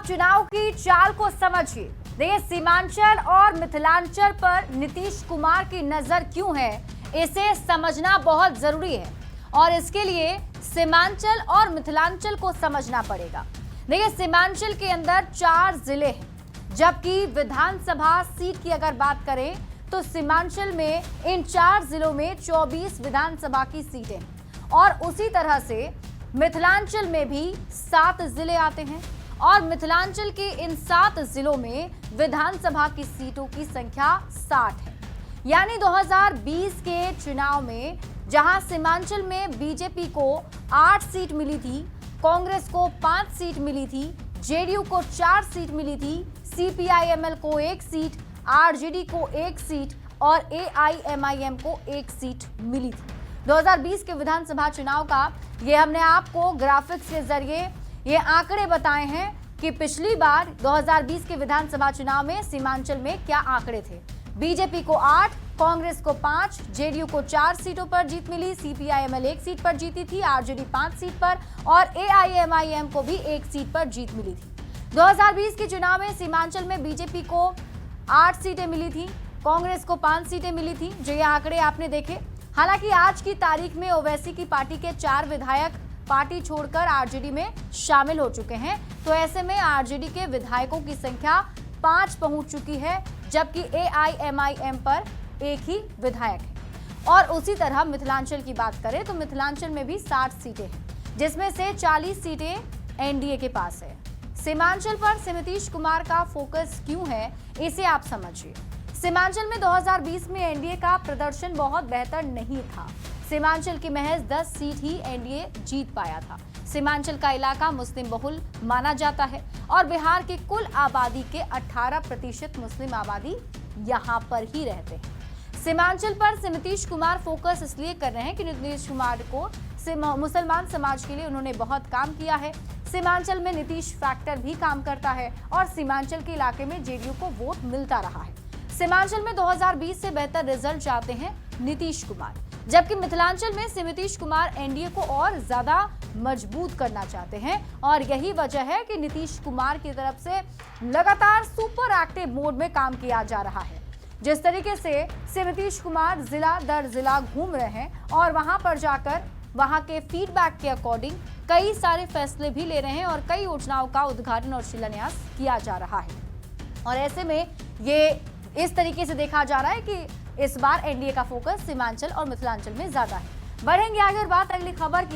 चुनाव की चाल को समझिए। देखिए, सीमांचल और मिथिलांचल पर नीतीश कुमार की नजर क्यों है, इसे समझना बहुत जरूरी है और इसके लिए सीमांचल और मिथिलांचल को समझना पड़ेगा। देखिए, सीमांचल के अंदर 4 जिले हैं, जबकि विधानसभा सीट की अगर बात करें तो सीमांचल में इन 4 जिलों में 24 विधानसभा की सीटें और उसी तरह से मिथिलांचल में भी 7 जिले आते हैं और मिथिलांचल के इन 7 जिलों में विधानसभा की सीटों की संख्या 60 है। यानी 2020 के चुनाव में जहां सीमांचल में बीजेपी को 8 सीट मिली थी, कांग्रेस को 5 सीट मिली थी, जेडीयू को 4 सीट मिली थी, सीपीआईएमएल को 1 सीट, आरजेडी को 1 सीट और एआईएमआईएम को 1 सीट मिली थी। 2020 के विधानसभा चुनाव का ये हमने आपको ग्राफिक्स के जरिए ये आंकड़े बताए हैं कि पिछली बार 2020 के विधानसभा चुनाव में सीमांचल में क्या आंकड़े थे। बीजेपी को 8, कांग्रेस को 5, जेडीयू को 4 सीटों पर जीत मिली, सीपीआईएमएल 1 सीट पर जीती थी, आरजेडी 5 सीट पर और एआईएमआईएम को भी 1 सीट पर जीत मिली थी। 2020 के चुनाव में सीमांचल में बीजेपी को 8 सीटें मिली थी, कांग्रेस को 5 सीटें मिली थी, जो ये आंकड़े आपने देखे। हालांकि आज की तारीख में ओवैसी की पार्टी के 4 विधायक पार्टी छोड़कर आरजेडी में शामिल हो चुके हैं, तो ऐसे में आरजेडी के विधायकों की संख्या 5 पहुंच चुकी है, जबकि एआईएमआईएम पर 1 ही विधायक है। और उसी तरह मिथिलांचल की बात करें तो मिथिलांचल में भी 60 सीटें हैं, जिसमें से 40 सीटें एनडीए के पास है। सीमांचल पर नीतीश कुमार का फोकस क्यों है, इसे आप समझिए। सीमांचल में 2020 में एनडीए का प्रदर्शन बहुत बेहतर नहीं था। सीमांचल की महज 10 सीट ही एनडीए जीत पाया था। सीमांचल का इलाका मुस्लिम बहुल माना जाता है और बिहार की कुल आबादी के 18% मुस्लिम आबादी यहां पर ही रहते हैं। सीमांचल पर नीतीश कुमार फोकस इसलिए कर रहे हैं कि नीतीश कुमार को मुसलमान समाज के लिए उन्होंने बहुत काम किया है। सीमांचल में नीतीश फैक्टर भी काम करता है और सीमांचल के इलाके में जेडीयू को वोट मिलता रहा है। सीमांचल में 2020 से बेहतर रिजल्ट चाहते हैं नीतीश कुमार, जबकि मिथिलांचल में नीतीश कुमार एनडीए को और ज्यादा मजबूत करना चाहते हैं और यही वजह है कि नीतीश कुमार की तरफ से लगातार सुपर एक्टिव मोड में काम किया जा रहा है। जिस तरीके से नीतीश कुमार जिला दर जिला घूम रहे हैं और वहां पर जाकर वहां के फीडबैक के अकॉर्डिंग कई सारे फैसले भी ले रहे हैं और कई योजनाओं का उद्घाटन और शिलान्यास किया जा रहा है। और ऐसे में ये इस तरीके से देखा जा रहा है कि इस बार एनडीए का फोकस सीमांचल और मिथिलांचल में ज्यादा है। बढ़ेंगे आगे और बात अगली खबर की।